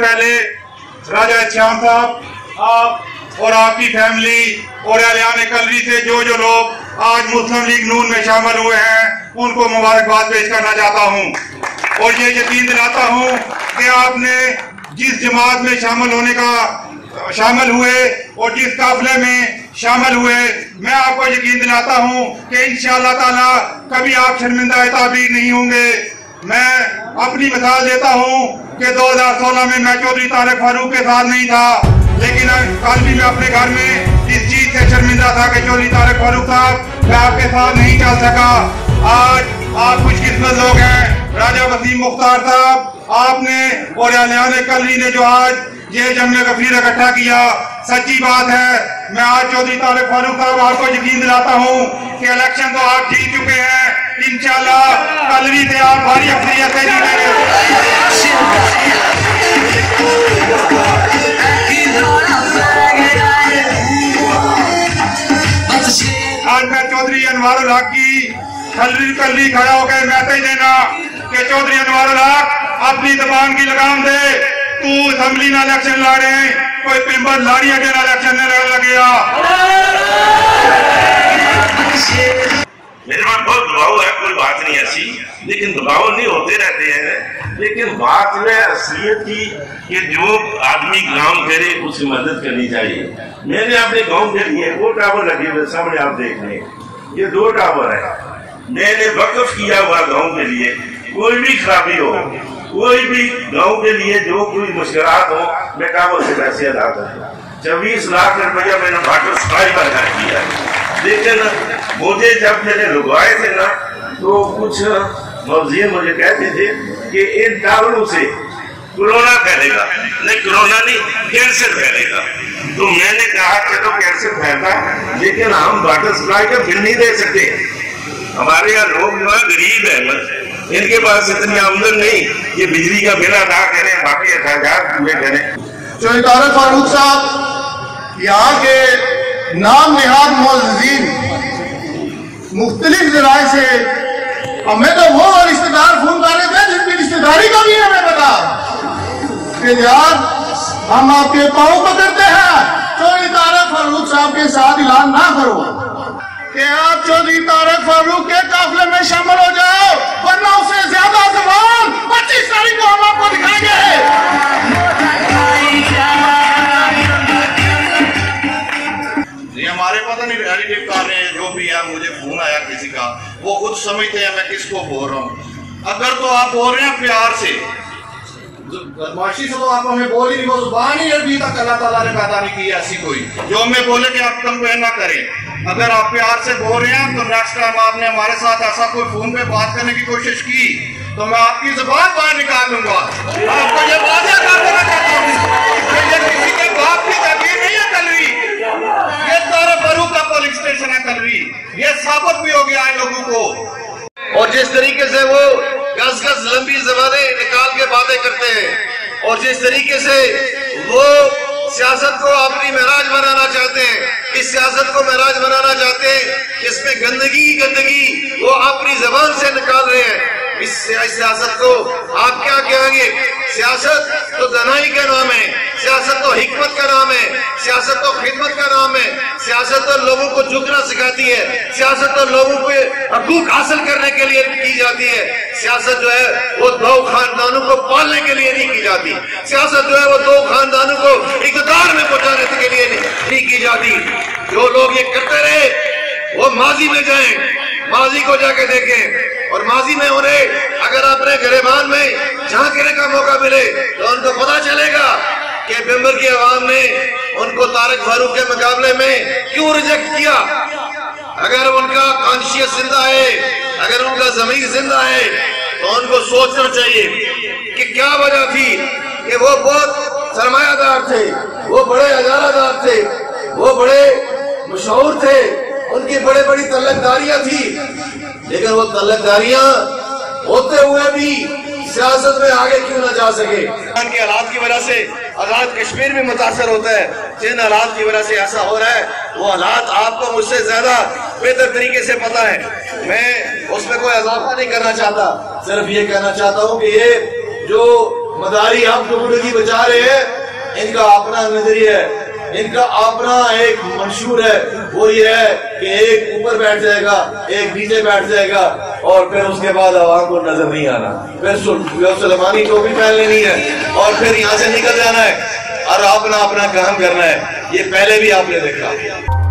पहले राजा श्याम साहब, आप और आपकी फैमिली और अलियान कलरी से जो जो लोग आज मुस्लिम लीग नून में शामिल हुए हैं उनको मुबारकबाद पेश करना चाहता हूं और ये यकीन दिलाता हूं कि आपने जिस जमात में शामिल हुए और जिस काफिले में शामिल हुए, मैं आपको यकीन दिलाता हूं कि इंशाअल्लाह ताला कभी आप शर्मिंदा ताबीर नहीं होंगे। मैं अपनी मिसाल देता हूं कि 2016 में मैं चौधरी तारिक फारूक के साथ नहीं था, लेकिन कल भी मैं अपने घर में इस चीज से शर्मिंदा था कि चौधरी तारिक फारूक साहब मैं आपके साथ नहीं चल सका। आज आप खुशकिस्मत लोग हैं, राजा वसीम मुख्तार साहब आपने और अलियान कलरी ने जो आज ये जमले गफीर इकट्ठा किया, सच्ची बात है। मैं आज चौधरी तारिक फारूक साहब आपको यकीन दिलाता हूँ कि इलेक्शन तो आप जीत चुके हैं, इंशाल्लाह कलरी से आप भारी अक्सरियत से जीतेंगे। आज मैं चौधरी अनवारुल हक की कलरी खड़ा होकर मैसेज देना कि चौधरी अनवारुल हक अपनी जबान की लगाम दे, तू असेंबली ना इलेक्शन लड़े, कोई पिंबर लाड़िया के इलेक्शन में लगेगा। मेरे पास बहुत दबाव है, कोई बात नहीं ऐसी, लेकिन दबाव नहीं होते रहते हैं। लेकिन बात में असलियत की कि जो आदमी काम करे उसकी मदद करनी चाहिए। मैंने अपने गांव के लिए 2 टावर लगे हुए सामने आप देख रहे हैं, ये 2 टावर है। मैंने वक्फ किया हुआ गांव के लिए, कोई भी खराबी हो, कोई भी गांव के लिए जो कोई मुश्किलात हो, मैं टावर से पैसे अदा करूँ। 24 लाख रुपया मैंने वाटर सप्लाई पर खर्च किया है। लेकिन मुझे जब मैंने लगवाए थे ना, तो कुछ मौज़ीन मुझे कहते थे कि इन टावरों से कोरोना फैलेगा। नहीं, कोरोना नहीं, कैंसर फैलेगा। तो मैंने कहा चलो कैंसर फैलता है, लेकिन हम वाटर सप्लाई का बिल नहीं दे सकते। हमारे यहाँ लोग जो है गरीब है, इनके पास इतनी आमदन नहीं ये बिजली का बिल अदा करें, बाकी अखराजात पूरे करें। चौधरी तारिक फारूक साहब यहाँ के नाम निहाद मौजूदीन मुख्तलिफ जराए से हमें तो वो रिश्तेदार फोन कर रहे थे जिनकी रिश्तेदारी का भी हमें पता कि यार हम आपके पाँव पकड़ते हैं, चौधरी तारिक फारूक साहब के साथ ऐलान ना करो कि आप चौधरी तारिक फारूक के काफिले में शामिल हो जाओ, वरना उससे ज्यादा जवान 25 तारीख को हम आपको दिखाएंगे। हमारे पता नहीं रियलिटी कर रहे हैं, जो भी है। मुझे फोन आया किसी का, वो खुद समझते हैं मैं किसको बोल रहा हूँ। अगर तो आप बोल रहे हैं प्यार से, बदमाशी से तो आप हमें बोल ही नहीं, वो जुबान ही अभी तक अल्लाह ताला ने पैदा नहीं की ऐसी कोई जो हमें बोले कि आप कंपेयर ना करें। अगर आप प्यार से बोल रहे हैं तो नेक्स्ट टाइम आपने हमारे साथ ऐसा कोई फोन पे बात करने की कोशिश की तो मैं आपकी जुबान बाहर निकाल दूंगा। आपको ये वादा कर देना चाहता हूँ, ये किसी के बाप की तकलीफ नहीं है कलरी, ये तारिक फारूक का पुलिस स्टेशन है कलरी। ये साबित भी हो गया है लोगों को। और जिस तरीके से वो गज लंबी जबानें निकाल के बातें करते हैं और जिस तरीके से वो सियासत को अपनी महराज बनाना चाहते हैं, इस सियासत को महराज बनाना चाहते हैं, इसमें गंदगी वो अपनी जबान से निकाल रहे हैं। इस सियासत को आप क्या कहेंगे? सियासत तो दनाई का नाम है, सियासत तो हिकमत का नाम है, सियासत तो खिदमत का नाम है, सियासत तो लोगों को झुकना सिखाती है, सियासत तो लोगों को हकूक हासिल करने के लिए की जाती है। सियासत जो है वो 2 खानदानों को पालने के लिए नहीं की जाती। सियासत जो है वो 2 खानदानों को इक़्तिदार में पहुंचाने के लिए नहीं की जाती। जो लोग ये करते रहे वो माजी में जाएं, माजी को जाके देखें और माजी में उन्हें अगर अपने गिरबान में झांकने का मौका मिले तो उनको पता चलेगा कि बिम्बर की आवाम ने उनको तारिक फारूक के मुकाबले में क्यों रिजेक्ट किया। अगर उनका कॉन्शियस जिंदा है, अगर उनका ज़मीर जिंदा है तो उनको सोचना चाहिए कि क्या वजह थी कि वो बहुत सरमायादार थे, वो बड़े हजारादार थे, वो बड़े मशहूर थे, उनकी बड़े बड़ी तल्लकदारियां थी, लेकिन वो तल्लकदारियां होते हुए भी सियासत में आगे क्यों न जा सके। के हालात की वजह से आजाद कश्मीर भी मुतासर होता है। जिन हालात की वजह से ऐसा हो रहा है वो हालात आपको मुझसे ज्यादा बेहतर तरीके से पता है। मैं उसमें कोई इजाफा नहीं करना चाहता, सिर्फ ये कहना चाहता हूँ कि ये जो मदारी हम टुकड़े की बचा रहे हैं, इनका अपना नजरिया है, इनका अपना एक मंशूर है, वो ये है कि एक ऊपर बैठ जाएगा, एक नीचे बैठ जाएगा और फिर उसके बाद आवाम को नजर नहीं आना, फिर सुलेमानी टोपी पहन लेनी है और फिर यहाँ से निकल जाना है और अपना अपना काम करना है। ये पहले भी आपने देखा।